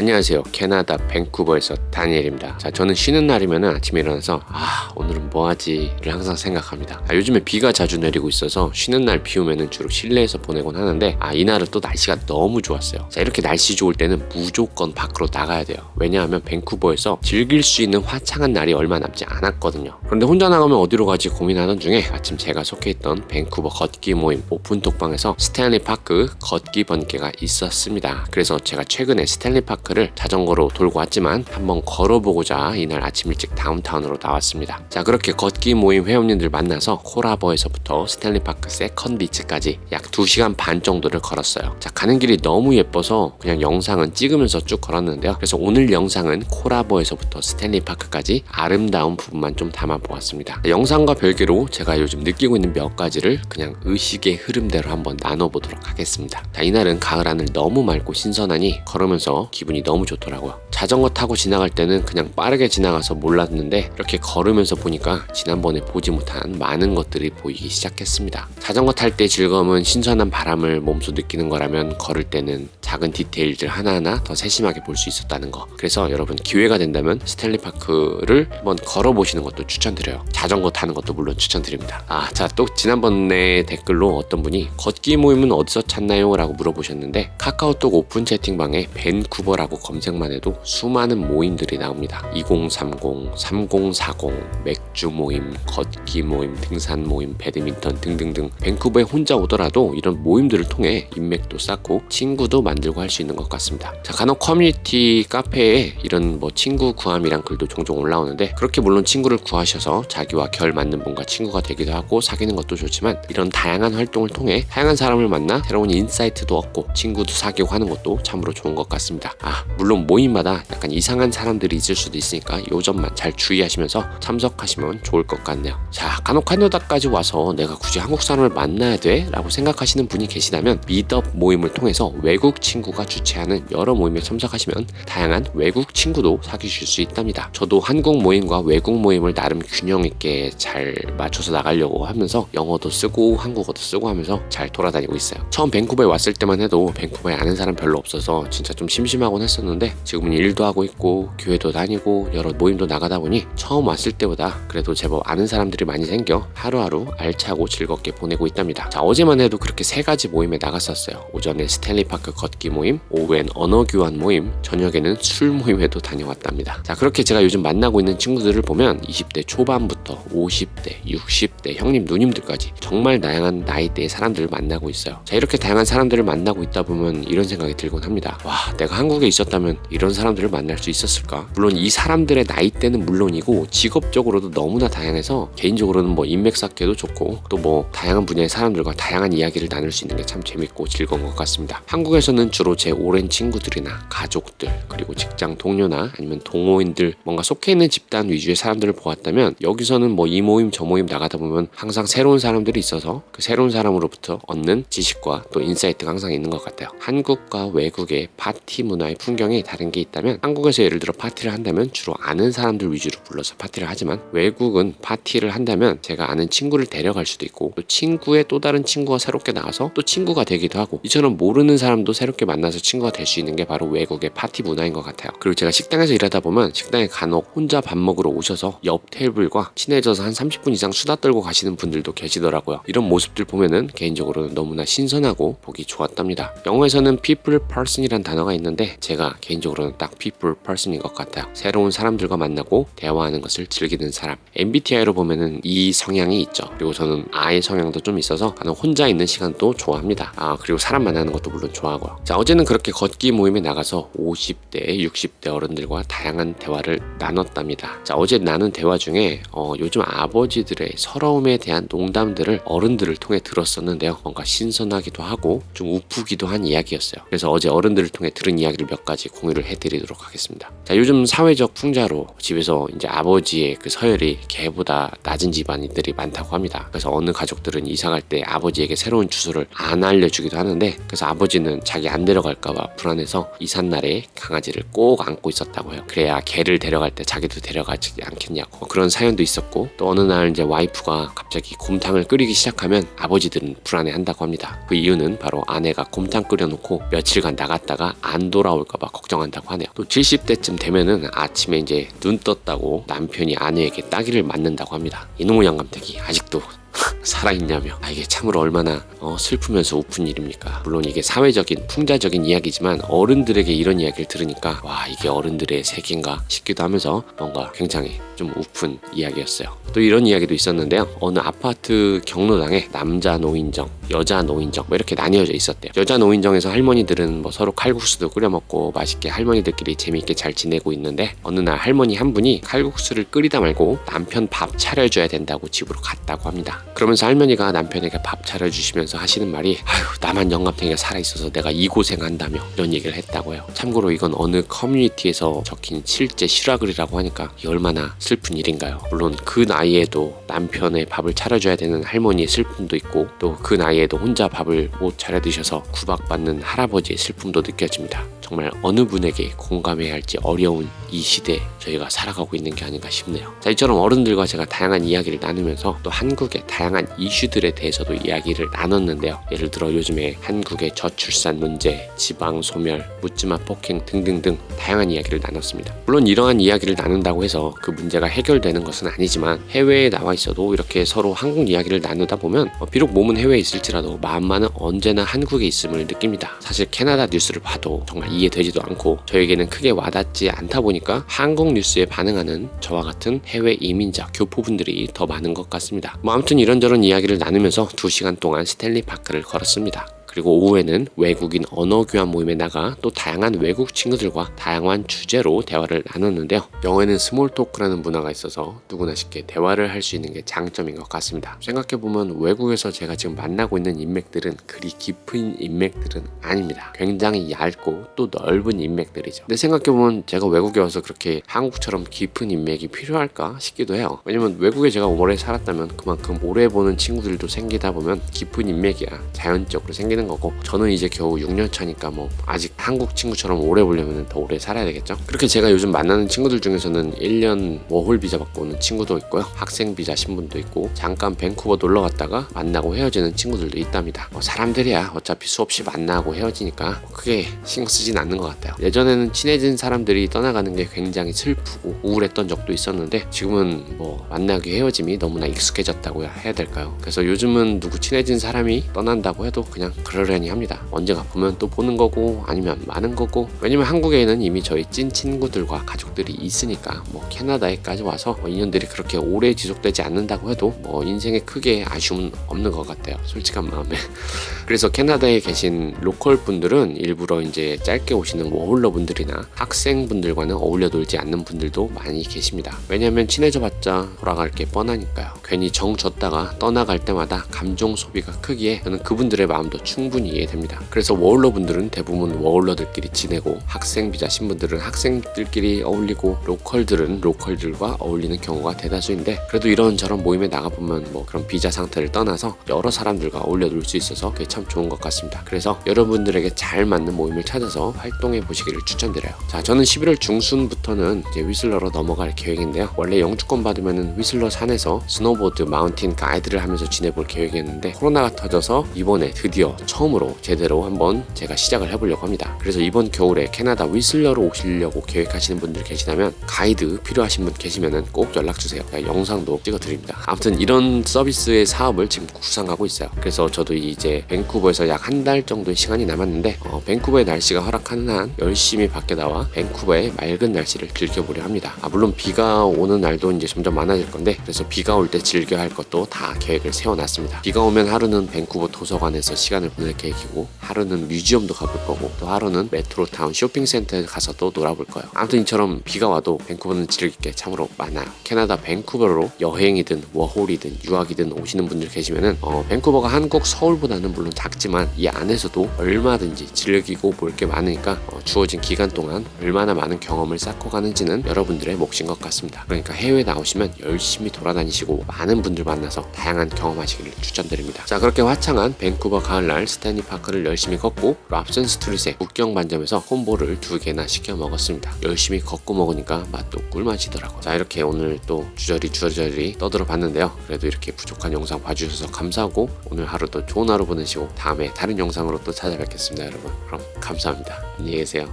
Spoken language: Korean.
안녕하세요. 캐나다 밴쿠버에서 다니엘입니다. 자, 저는 쉬는 날이면 아침에 일어나서 오늘은 뭐하지를 항상 생각합니다. 요즘에 비가 자주 내리고 있어서 쉬는 날 비 오면은 주로 실내에서 보내곤 하는데 이날은 또 날씨가 너무 좋았어요. 자, 이렇게 날씨 좋을 때는 무조건 밖으로 나가야 돼요. 왜냐하면 밴쿠버에서 즐길 수 있는 화창한 날이 얼마 남지 않았거든요. 그런데 혼자 나가면 어디로 가지 고민하던 중에 마침 제가 속해 있던 밴쿠버 걷기 모임 오픈톡방에서 스탠리 파크 걷기 번개가 있었습니다. 그래서 제가 최근에 스탠리 파크를 자전거로 돌고 왔지만 한번 걸어보고자 이날 아침 일찍 다운타운으로 나왔습니다. 자, 그렇게 걷기 모임 회원님들 만나서 콜라버에서부터 스탠리 파크 세컨 비치까지 약 2시간 반 정도를 걸었어요. 자, 가는 길이 너무 예뻐서 그냥 영상은 찍으면서 쭉 걸었는데요. 그래서 오늘 영상은 콜라버에서부터 스탠리 파크까지 아름다운 부분만 좀 담아보았습니다. 영상과 별개로 제가 요즘 느끼고 있는 몇 가지를 그냥 의식의 흐름대로 한번 나눠보도록 하겠습니다. 자, 이날은 가을 하늘 너무 맑고 신선하니 걸으면서 기분이 너무 좋더라고요. 자전거 타고 지나갈 때는 그냥 빠르게 지나가서 몰랐는데 이렇게 걸으면서 보니까 지난번에 보지 못한 많은 것들이 보이기 시작했습니다. 자전거 탈 때 즐거움은 신선한 바람을 몸소 느끼는 거라면 걸을 때는 작은 디테일들 하나하나 더 세심하게 볼 수 있었다는 거. 그래서 여러분 기회가 된다면 스탠리 파크를 한번 걸어보시는 것도 추천드려요. 자전거 타는 것도 물론 추천드립니다. 자, 또 지난번에 댓글로 어떤 분이 걷기 모임은 어디서 찾나요? 라고 물어보셨는데 카카오톡 오픈 채팅방에 밴쿠버라고 검색만 해도 수많은 모임들이 나옵니다. 2030, 3040, 맥주 모임, 걷기 모임, 등산 모임, 배드민턴 등등등. 밴쿠버에 혼자 오더라도 이런 모임들을 통해 인맥도 쌓고 친구도 만들고 할 수 있는 것 같습니다. 자, 간혹 커뮤니티 카페에 이런 친구 구함이란 글도 종종 올라오는데 그렇게 물론 친구를 구하셔서 자기와 결 맞는 분과 친구가 되기도 하고 사귀는 것도 좋지만 이런 다양한 활동을 통해 다양한 사람을 만나 새로운 인사이트도 얻고 친구도 사귀고 하는 것도 참으로 좋은 것 같습니다. 물론 모임마다 약간 이상한 사람들이 있을 수도 있으니까 요 점만 잘 주의하시면서 참석하시면 좋을 것 같네요. 자, 간혹 캐나다까지 와서 내가 굳이 한국 사람을 만나야 돼? 라고 생각하시는 분이 계시다면 미트업 모임을 통해서 외국 친구가 주최하는 여러 모임에 참석하시면 다양한 외국 친구도 사귀실 수 있답니다. 저도 한국 모임과 외국 모임을 나름 균형 있게 잘 맞춰서 나가려고 하면서 영어도 쓰고 한국어도 쓰고 하면서 잘 돌아다니고 있어요. 처음 밴쿠버에 왔을 때만 해도 밴쿠버에 아는 사람 별로 없어서 진짜 좀 심심하곤 했었는데 지금은 일도 하고 있고 교회도 다니고 여러 모임도 나가다 보니 처음 왔을 때보다 그래도 제법 아는 사람들이 많이 생겨 하루하루 알차고 즐겁게 보내고 있답니다. 자, 어제만 해도 그렇게 3가지 모임에 나갔었어요. 오전에 스탠리 파크 걷기 모임, 오후엔 언어 교환 모임, 저녁에는 술 모임에도 다녀왔답니다. 자, 그렇게 제가 요즘 만나고 있는 친구들을 보면 20대 초반부터 50대, 60대, 형님, 누님들까지 정말 다양한 나이대의 사람들을 만나고 있어요. 자, 이렇게 다양한 사람들을 만나고 있다 보면 이런 생각이 들곤 합니다. 내가 한국에 있었다면 이런 사람들을 만날 수 있었을까? 물론 이 사람들의 나이대는 물론이고 직업적으로도 너무나 다양해서 개인적으로는 인맥 쌓기도 좋고 또 다양한 분야의 사람들과 다양한 이야기를 나눌 수 있는 게 참 재밌고 즐거운 것 같습니다. 한국에서는 주로 제 오랜 친구들이나 가족들 그리고 직장 동료나 아니면 동호인들 뭔가 속해 있는 집단 위주의 사람들을 보았다면 여기서는 이 모임 저 모임 나가다 보면 항상 새로운 사람들이 있어서 그 새로운 사람으로부터 얻는 지식과 또 인사이트가 항상 있는 것 같아요. 한국과 외국의 파티 문화의 풍경이 다른 게 있다면 한국에서 예를 들어 파티를 한다면 주로 아는 사람들 위주로 불러서 파티를 하지만 외국은 파티를 한다면 제가 아는 친구를 데려갈 수도 있고 또 친구의 또 다른 친구가 새롭게 나와서 또 친구가 되기도 하고 이처럼 모르는 사람도 새롭게 만나서 친구가 될 수 있는 게 바로 외국의 파티 문화인 것 같아요. 그리고 제가 식당에서 일하다 보면 식당에 간혹 혼자 밥 먹으러 오셔서 옆 테이블과 친해져서 한 30분 이상 수다 떨고 가시는 분들도 계시더라고요. 이런 모습들 보면은 개인적으로는 너무나 신선하고 보기 좋았답니다. 영어에서는 people person이란 단어가 있는데 제가 개인적으로는 딱 people person인 것 같아요. 새로운 사람들과 만나고 대화하는 것을 즐기는 사람. MBTI로 보면은 이 성향이 있죠. 그리고 저는 I의 성향도 좀 있어서 간혹 혼자 있는 시간도 좋아합니다. 그리고 사람 만나는 것도 물론 좋아하고요. 자, 어제는 그렇게 걷기 모임에 나가서 50대, 60대 어른들과 다양한 대화를 나눴답니다. 자, 어제 나눈 대화 중에 요즘 아버지들의 서러움에 대한 농담들을 어른들을 통해 들었었는데요. 뭔가 신선하기도 하고 좀 우프기도 한 이야기였어요. 그래서 어제 어른들을 통해 들은 이야기를 몇 가지 공유를 해드리도록 하겠습니다. 자, 요즘 사회적 풍자로 집에서 이제 아버지의 그 서열이 개보다 낮은 집안들이 많다고 합니다. 그래서 어느 가족들은 이사갈 때 아버지에게 새로운 주소를 안 알려주기도 하는데 그래서 아버지는 자기 안 데려갈까봐 불안해서 이삿날에 강아지를 꼭 안고 있었다고 해요. 그래야 개를 데려갈 때 자기도 데려가지 않겠냐고 그런 사연도 있었고 또 어느 날 이제 와이프가 갑자기 곰탕을 끓이기 시작하면 아버지들은 불안해한다고 합니다. 그 이유는 바로 아내가 곰탕 끓여놓고 며칠간 나갔다가 안 돌아올 나올까봐 걱정한다고 하네요. 또 70대쯤 되면은 아침에 이제 눈 떴다고 남편이 아내에게 따기를 맞는다고 합니다. 이놈의 양감택이 아직도 살아있냐며. 이게 참으로 얼마나 슬프면서 우픈 일입니까. 물론 이게 사회적인 풍자적인 이야기지만 어른들에게 이런 이야기를 들으니까 와, 이게 어른들의 세계인가 싶기도 하면서 뭔가 굉장히 좀 우픈 이야기였어요. 또 이런 이야기도 있었는데요. 어느 아파트 경로당에 남자 노인정, 여자 노인정 뭐 이렇게 나뉘어져 있었대요. 여자 노인정에서 할머니들은 뭐 서로 칼국수도 끓여 먹고 맛있게 할머니들끼리 재미있게 잘 지내고 있는데, 어느 날 할머니 한 분이 칼국수를 끓이다 말고 남편 밥 차려줘야 된다고 집으로 갔다고 합니다. 그러면서 할머니가 남편에게 밥 차려주시면서 하시는 말이, 아휴, 나만 영감탱이가 살아있어서 내가 이 고생한다며 이런 얘기를 했다고 해요. 참고로 이건 어느 커뮤니티에서 적힌 실제 실화글이라고 하니까 이게 얼마나 슬픈 일인가요. 물론 그 나이에도 남편의 밥을 차려줘야 되는 할머니의 슬픔도 있고, 또 그 나이에도 혼자 밥을 못 차려 드셔서 구박받는 할아버지의 슬픔도 느껴집니다. 정말 어느 분에게 공감해야 할지 어려운 이 시대에 저희가 살아가고 있는 게 아닌가 싶네요. 자, 이처럼 어른들과 제가 다양한 이야기를 나누면서 또 한국의 다양한 이슈들에 대해서도 이야기를 나눴는데요. 예를 들어 요즘에 한국의 저출산 문제, 지방 소멸, 묻지마 폭행 등등등 다양한 이야기를 나눴습니다. 물론 이러한 이야기를 나눈다고 해서 그 문제가 해결되는 것은 아니지만, 해외에 나와 있어도 이렇게 서로 한국 이야기를 나누다 보면 비록 몸은 해외에 있을지라도 마음만은 언제나 한국에 있음을 느낍니다. 사실 캐나다 뉴스를 봐도 정말 이해되지도 않고 저에게는 크게 와닿지 않다 보니까 한국 뉴스에 반응하는 저와 같은 해외 이민자, 교포분들이 더 많은 것 같습니다. 아무튼 이런저런 이야기를 나누면서 2시간 동안 스탠리 파크를 걸었습니다. 그리고 오후에는 외국인 언어 교환 모임에 나가 또 다양한 외국 친구들과 다양한 주제로 대화를 나눴는데요. 영어에는 스몰 토크라는 문화가 있어서 누구나 쉽게 대화를 할 수 있는 게 장점인 것 같습니다. 생각해보면 외국에서 제가 지금 만나고 있는 인맥들은 그리 깊은 인맥들은 아닙니다. 굉장히 얇고 또 넓은 인맥들이죠. 근데 생각해보면 제가 외국에 와서 그렇게 한국처럼 깊은 인맥이 필요할까 싶기도 해요. 왜냐면 외국에 제가 오래 살았다면 그만큼 오래 보는 친구들도 생기다 보면 깊은 인맥이야 자연적으로 생기는 거고, 저는 이제 겨우 6년 차니까 뭐 아직 한국 친구처럼 오래 보려면 더 오래 살아야 되겠죠. 그렇게 제가 요즘 만나는 친구들 중에서는 1년 워홀 비자 받고 오는 친구도 있고요, 학생 비자 신분도 있고, 잠깐 밴쿠버 놀러 갔다가 만나고 헤어지는 친구들도 있답니다. 사람들이야 어차피 수없이 만나고 헤어지니까 크게 신경 쓰진 않는 것 같아요. 예전에는 친해진 사람들이 떠나가는 게 굉장히 슬프고 우울했던 적도 있었는데, 지금은 뭐 만나기 헤어짐이 너무나 익숙해졌다고 해야 될까요. 그래서 요즘은 누구 친해진 사람이 떠난다고 해도 그냥 그러려니 합니다. 언젠가 보면 또 보는 거고 아니면 마는 거고, 왜냐면 한국에는 이미 저희 찐 친구들과 가족들이 있으니까 뭐 캐나다에까지 와서 인연들이 그렇게 오래 지속되지 않는다고 해도 뭐 인생에 크게 아쉬움은 없는 것 같아요, 솔직한 마음에. 그래서 캐나다에 계신 로컬 분들은 일부러 이제 짧게 오시는 워홀러 분들이나 학생분들과는 어울려 놀지 않는 분들도 많이 계십니다. 왜냐면 친해져봤자 돌아갈 게 뻔하니까요. 괜히 정 줬다가 떠나갈 때마다 감정 소비가 크기에 저는 그분들의 마음도 충분히 이해됩니다. 그래서 워홀러 분들은 대부분 워홀러들끼리 지내고, 학생 비자 신분들은 학생들끼리 어울리고, 로컬들은 로컬들과 어울리는 경우가 대다수인데, 그래도 이런저런 모임에 나가보면 뭐 그런 비자 상태를 떠나서 여러 사람들과 어울려 놀 수 있어서 그게 참 좋은 것 같습니다. 그래서 여러분들에게 잘 맞는 모임을 찾아서 활동해 보시기를 추천드려요. 자, 저는 11월 중순부터는 이제 위슬러로 넘어갈 계획인데요. 원래 영주권 받으면은 위슬러 산에서 스노보드 마운틴 가이드를 하면서 지내볼 계획이었는데, 코로나가 터져서 이번에 드디어 처음으로 제대로 한번 제가 시작을 해보려고 합니다. 그래서 이번 겨울에 캐나다 위슬러로 오시려고 계획하시는 분들 계시다면, 가이드 필요하신 분 계시면은 꼭 연락주세요. 영상도 찍어드립니다. 아무튼 이런 서비스의 사업을 지금 구상하고 있어요. 그래서 저도 이제 밴쿠버에서 약 한 달 정도의 시간이 남았는데, 밴쿠버의 날씨가 허락하는 한 열심히 밖에 나와 밴쿠버의 맑은 날씨를 즐겨보려 합니다. 물론 비가 오는 날도 이제 점점 많아질 건데, 그래서 비가 올 때 즐겨야 할 것도 다 계획을 세워놨습니다. 비가 오면 하루는 밴쿠버 도서관에서 시간을 보낼 계획이고, 하루는 뮤지엄도 가볼 거고, 또 하루는 메트로타운 쇼핑센터에 가서 또 놀아볼 거예요. 아무튼 이처럼 비가 와도 밴쿠버는 즐길 게 참으로 많아요. 캐나다 밴쿠버로 여행이든 워홀이든 유학이든 오시는 분들 계시면은 밴쿠버가 한국 서울보다는 물론 작지만 이 안에서도 얼마든지 즐기고 볼 게 많으니까 주어진 기간 동안 얼마나 많은 경험을 쌓고 가는지는 여러분들의 몫인 것 같습니다. 그러니까 해외에 나오시면 열심히 돌아다니시고 많은 분들 만나서 다양한 경험하시기를 추천드립니다. 자, 그렇게 화창한 밴쿠버 가을날 스탠리 파크를 열심히 걷고, 랍슨 스트릿의 국경 반점에서 콤보를 2개나 시켜 먹었습니다. 열심히 걷고 먹으니까 맛도 꿀맛이더라고요. 자, 이렇게 오늘 또 주저리 떠들어 봤는데요. 그래도 이렇게 부족한 영상 봐주셔서 감사하고, 오늘 하루도 좋은 하루 보내시고 다음에 다른 영상으로 또 찾아뵙겠습니다, 여러분. 그럼 감사합니다. 안녕히 계세요.